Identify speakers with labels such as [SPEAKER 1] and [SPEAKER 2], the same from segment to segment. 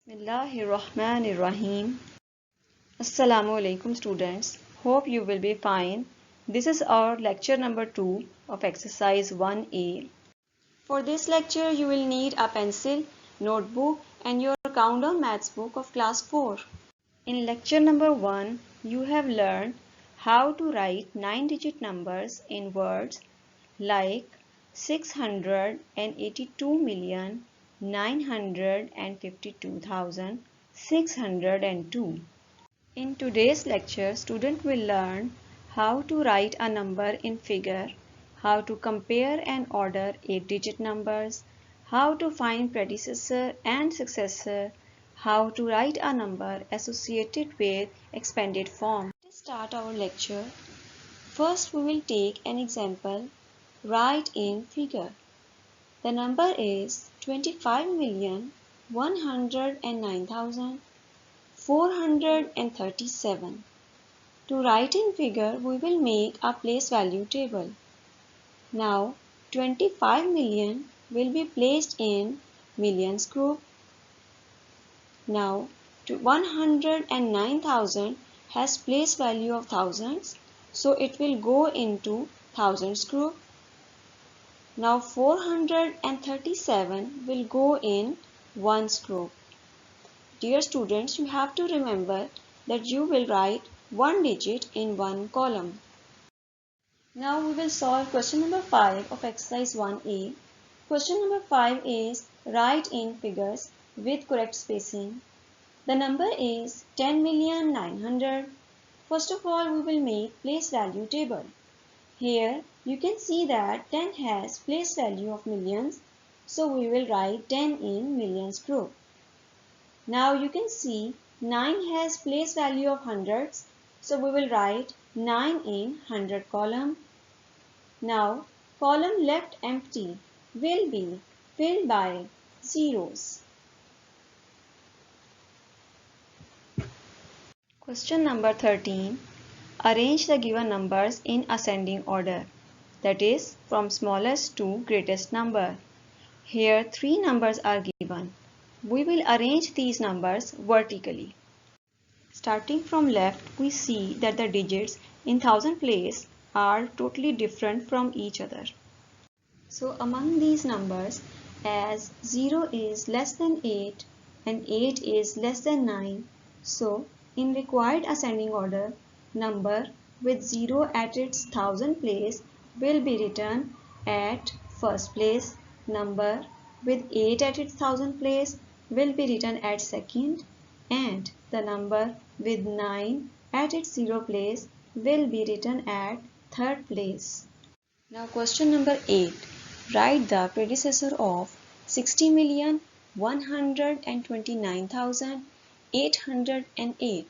[SPEAKER 1] Bismillahirrahmanirrahim. Assalamu alaikum students. Hope you will be fine. This is our lecture number 2 of exercise 1A. For this lecture you will need a pencil, notebook and your countdown maths book of class 4. In lecture number 1 you have learned how to write 9-digit numbers in words like 682,952,602. In today's lecture, student will learn how to write a number in figure, how to compare and order 8-digit numbers, how to find predecessor and successor, how to write a number associated with expanded form. Let's start our lecture. First, we will take an example. Write in figure. The number is 25,109,437. To write in figure, we will make a place value table. Now, 25 million will be placed in millions group. Now, 109,000 has place value of thousands, so it will go into thousands group. Now 437 will go in ones group. Dear students, you have to remember that you will write one digit in one column. Now we will solve question number 5 of exercise 1A. Question number 5 is write in figures with correct spacing. The number is 10,900,000. First of all, we will make place value table. Here you can see that 10 has place value of millions, so we will write 10 in millions group. Now you can see 9 has place value of hundreds, so we will write 9 in 100 column. Now column left empty will be filled by zeros. Question number 13. Arrange the given numbers in ascending order, that is from smallest to greatest number. Here 3 numbers are given. We will arrange these numbers vertically. Starting from left, we see that the digits in thousand place are totally different from each other. So among these numbers, as 0 is less than 8 and 8 is less than 9, so in required ascending order, number with 0 at its thousand place will be written at first place, number with 8 at its thousand place will be written at second, and the number with 9 at its 0 place will be written at third place. Now question number 8. Write the predecessor of 60,129,808.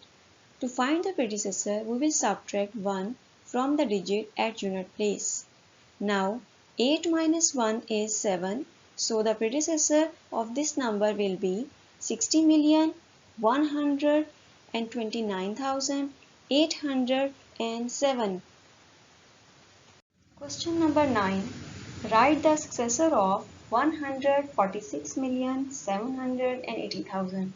[SPEAKER 1] To find the predecessor, we will subtract 1 from the digit at unit place. Now 8 minus 1 is 7, so the predecessor of this number will be 60,129,807. Question number 9. Write the successor of 146,780,000.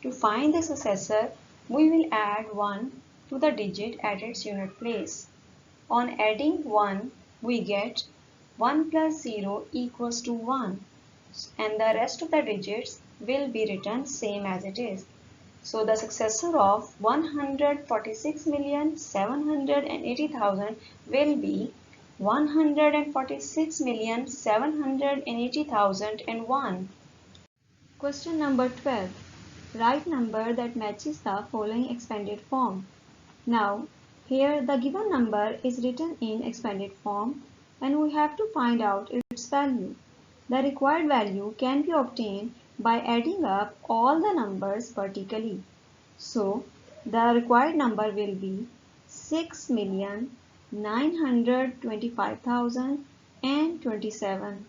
[SPEAKER 1] To find the successor, we will add 1 to the digit at its unit place. On adding 1, we get 1 plus 0 equals to 1, and the rest of the digits will be written same as it is. So the successor of 146,780,000 will be 146,780,001. Question number 12. Write number that matches the following expanded form. Now, here the given number is written in expanded form and we have to find out its value. The required value can be obtained by adding up all the numbers vertically. So, the required number will be 6,925,027.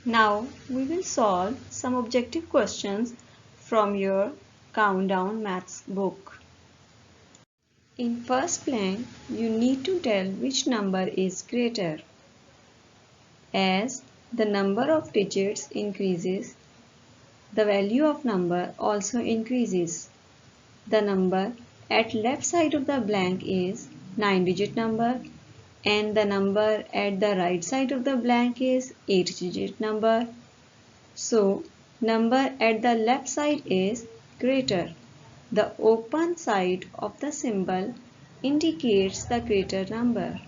[SPEAKER 1] Now, we will solve some objective questions from your Countdown Maths book. In first blank, you need to tell which number is greater. As the number of digits increases, the value of number also increases. The number at left side of the blank is 9-digit number and the number at the right side of the blank is 8-digit number. So, number at the left side is greater. The open side of the symbol indicates the greater number.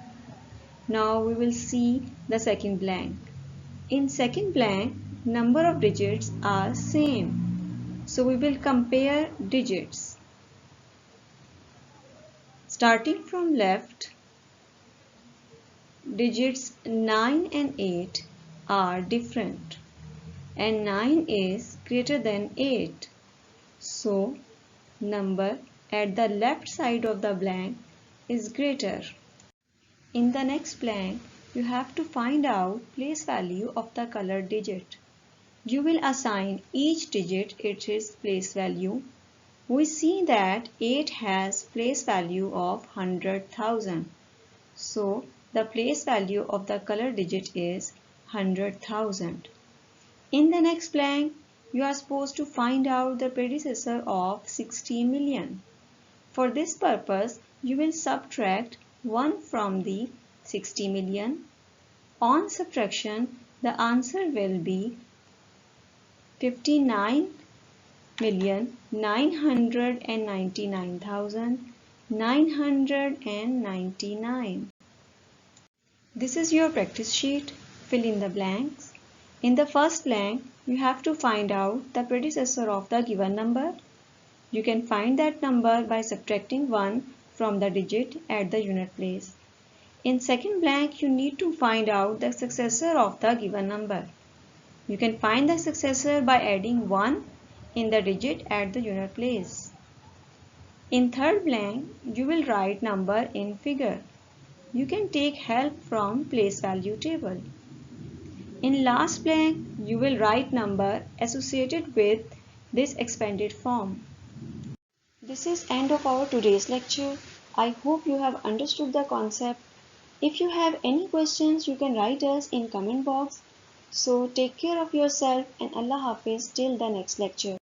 [SPEAKER 1] Now we will see the second blank. In second blank, number of digits are same. So we will compare digits. Starting from left, digits 9 and 8 are different and 9 is greater than 8. So number at the left side of the blank is greater. In the next blank, you have to find out place value of the colored digit. You will assign each digit its place value. We see that 8 has place value of 100,000. So the place value of the colored digit is 100,000. In the next blank, you are supposed to find out the predecessor of 60 million. For this purpose, you will subtract 1 from the 60 million. On subtraction, the answer will be 59,999,999. This is your practice sheet. Fill in the blanks. In the first blank, you have to find out the predecessor of the given number. You can find that number by subtracting 1 from the digit at the unit place. In second blank, you need to find out the successor of the given number. You can find the successor by adding 1 in the digit at the unit place. In third blank, you will write number in figure. You can take help from place value table. In last blank, you will write number associated with this expanded form. This is end of our today's lecture. I hope you have understood the concept. If you have any questions, you can write us in comment box. So take care of yourself and Allah Hafiz till the next lecture.